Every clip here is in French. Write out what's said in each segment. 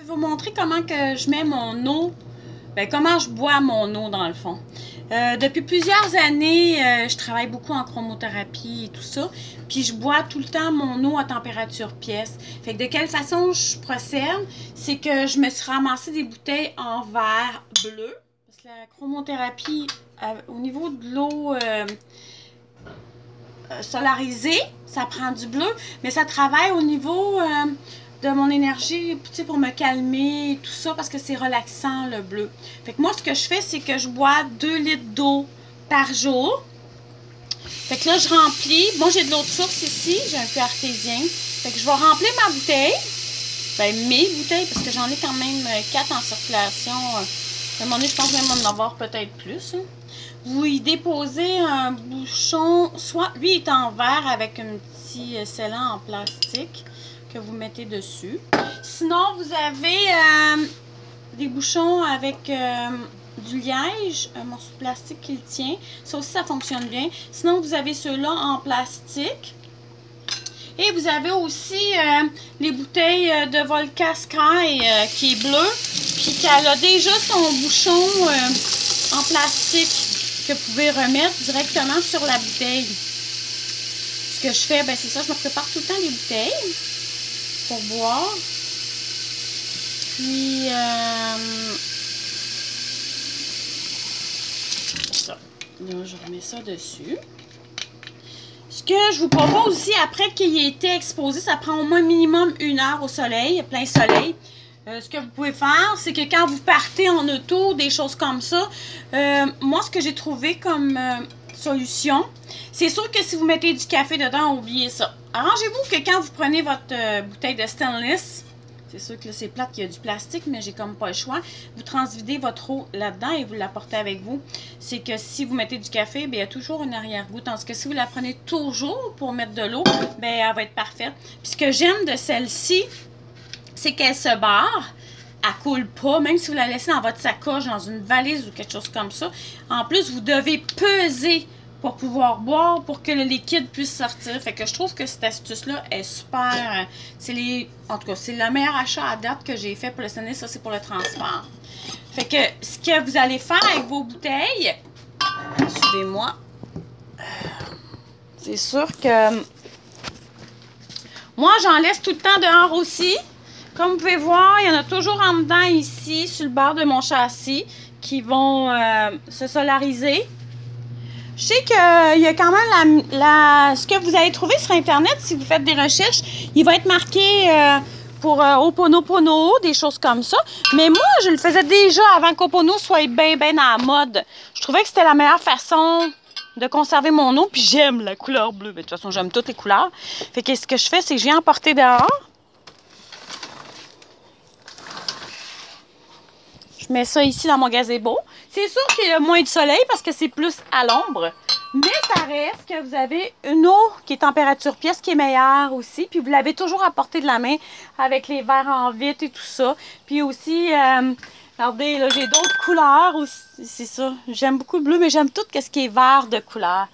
vous montrer comment que je mets mon eau, comment je bois mon eau dans le fond. Depuis plusieurs années, je travaille beaucoup en chromothérapie et tout ça, puis je bois tout le temps mon eau à température pièce. Fait que de quelle façon je procède, c'est que je me suis ramassé des bouteilles en verre bleu, parce que la chromothérapie, au niveau de l'eau solarisée, ça prend du bleu, mais ça travaille au niveau de mon énergie, tu sais, pour me calmer et tout ça, parce que c'est relaxant le bleu. Fait que moi, ce que je fais, c'est que je bois 2 litres d'eau par jour. Fait que là, je remplis. Moi, j'ai de l'eau de source ici, j'ai un peu artésien. Fait que je vais remplir ma bouteille. Mes bouteilles, parce que j'en ai quand même 4 en circulation. À un moment donné, je pense même en avoir peut-être plus. Vous y déposez un bouchon, soit lui est en verre avec un petit scellant en plastique que vous mettez dessus. Sinon, vous avez des bouchons avec du liège, un morceau de plastique qui le tient. Ça aussi, ça fonctionne bien. Sinon, vous avez ceux-là en plastique. Et vous avez aussi les bouteilles de Volca Sky qui est bleue, puis qu'elle a déjà son bouchon en plastique que vous pouvez remettre directement sur la bouteille. Ce que je fais, c'est ça, je me prépare tout le temps les bouteilles pour boire. Puis, ça. Là, je remets ça dessus. Ce que je vous propose aussi, après qu'il ait été exposé, ça prend au moins minimum 1 heure au soleil, plein soleil. Ce que vous pouvez faire, c'est que quand vous partez en auto, des choses comme ça, moi, ce que j'ai trouvé comme solution, c'est sûr que si vous mettez du café dedans, oubliez ça. Arrangez-vous que quand vous prenez votre bouteille de stainless, c'est sûr que là, c'est plate qu'il y a du plastique, mais j'ai comme pas le choix. Vous transvidez votre eau là-dedans et vous l'apportez avec vous. C'est que si vous mettez du café, il y a toujours une arrière-goût. Tandis que si vous la prenez toujours pour mettre de l'eau, elle va être parfaite. Puis ce que j'aime de celle-ci, c'est qu'elle se barre. Elle coule pas, même si vous la laissez dans votre sacoche, dans une valise ou quelque chose comme ça. En plus, vous devez peser pour pouvoir boire, pour que le liquide puisse sortir. Fait que je trouve que cette astuce-là est super. En tout cas, c'est le meilleur achat à date que j'ai fait pour le stainless. Ça, c'est pour le transport. Fait que ce que vous allez faire avec vos bouteilles, suivez-moi. C'est sûr que moi, j'en laisse tout le temps dehors aussi. Comme vous pouvez voir, il y en a toujours en dedans ici, sur le bord de mon châssis, qui vont se solariser. Je sais qu'il y a quand même ce que vous allez trouver sur Internet, si vous faites des recherches, il va être marqué pour Ho'oponopono, des choses comme ça. Mais moi, je le faisais déjà avant qu'Ho'oponopono soit bien à la mode. Je trouvais que c'était la meilleure façon de conserver mon eau, puis j'aime la couleur bleue. Mais de toute façon, j'aime toutes les couleurs. Fait que ce que je fais, c'est que je viens emporter dehors. Je mets ça ici dans mon gazebo. C'est sûr qu'il y a moins de soleil parce que c'est plus à l'ombre. Mais ça reste que vous avez une eau qui est température pièce qui est meilleure aussi. Puis vous l'avez toujours à portée de la main avec les verres en vitre et tout ça. Puis aussi, regardez, là, j'ai d'autres couleurs aussi. C'est ça. J'aime beaucoup le bleu, mais j'aime tout ce qui est vert de couleur.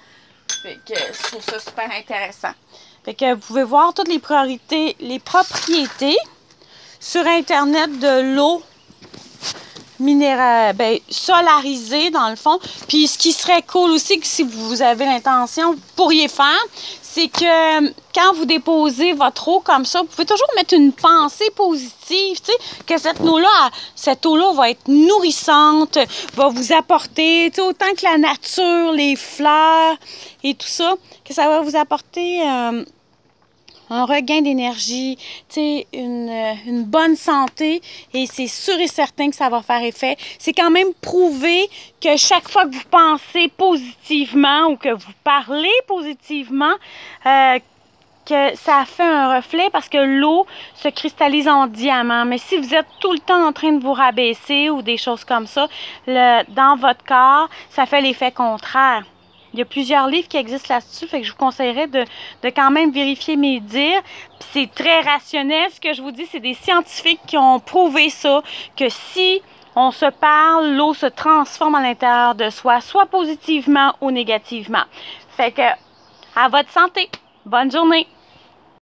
Fait que je trouve ça super intéressant. Fait que vous pouvez voir toutes les propriétés sur Internet de l'eau solarisé dans le fond. Puis ce qui serait cool aussi, que si vous avez l'intention, vous pourriez faire, c'est que quand vous déposez votre eau comme ça, vous pouvez toujours mettre une pensée positive, tu sais, que cette eau-là va être nourrissante, va vous apporter, tu sais, autant que la nature, les fleurs et tout ça, que ça va vous apporter un regain d'énergie, tu sais, une bonne santé, et c'est sûr et certain que ça va faire effet. C'est quand même prouvé que chaque fois que vous pensez positivement ou que vous parlez positivement, que ça fait un reflet parce que l'eau se cristallise en diamant. Mais si vous êtes tout le temps en train de vous rabaisser ou des choses comme ça, dans votre corps, ça fait l'effet contraire. Il y a plusieurs livres qui existent là-dessus, fait que je vous conseillerais de quand même vérifier mes dires. Puis c'est très rationnel, ce que je vous dis, c'est des scientifiques qui ont prouvé ça, que si on se parle, l'eau se transforme à l'intérieur de soi, soit positivement ou négativement. Fait que, à votre santé! Bonne journée!